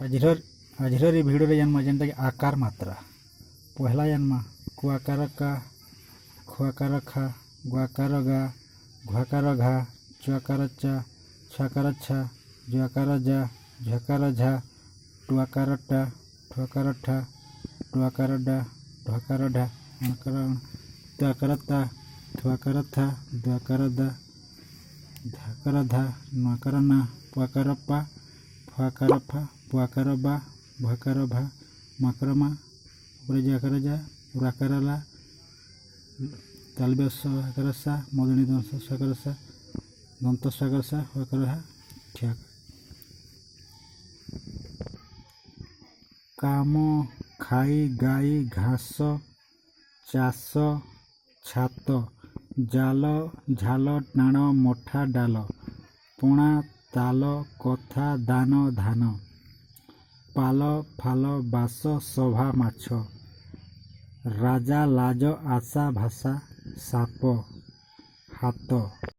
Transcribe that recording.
ଆଜିର ଏ ଭିଡ଼ିଓରେ ଜାନ୍ମା ଯେନ୍ଟାକି ଆକାର ମାତ୍ରା। ପହଲା ଜାନ୍ମା କୁଆକାର କା, ଖୁଆକାର ଖା, ଗୁଆକାର ଗା, ଘୁଆକାର ଘା, ଚୁଆକାର ଚା, ଛୁଆକାର ଛା, ଜୁଆକାର ଯା, ଝୁଆକାର ଝା, ଟୁଆକାର ଟା, ଠୁଆକାର ଠା, ଟୁଆକାର ଡା, ଢୁଆକାର ଢା, ତୁଆକାର ତା, ଥୁଆକାର ଥା, ଦୁଆକାର ଦା, ଧାକାର ଧା, ନୁଆକାର ନା, ପୁଆକାର ପା, ଫୁଆକାର ଫା, ପୁଆକାର ବା, ଭୁଆକାର ଭା, ମାକର ମା, ଉପରେ ଜୁଆକାର ଯା, ଉରାକାର ଲା, ତାଲବ୍ୟ ସ୍ୱାକାର ସା, ମୂର୍ଧନ୍ୟ ସ୍ୱାକାର ସା, ଦନ୍ତ ସ୍ୱାକାର ସା, ହକାର ହା, ଠିଆ। କାମ, ଖାଇ, ଗାଈ, ଘାସ, ଚାଷ, ଛାତ, ଜାଲ, ଝାଲ, ଟାଣ, ମଠା, ଡାଲ, ପଣା, ତାଲ, କଥା, ଦାନ, ଧାନ, ପାଲ, ଫାଲ, ବାସ, ସଭା, ମାଛ, ରାଜା, ଲାଜ, ଆଶା, ଭାଷା, ସାପ, ହାତ।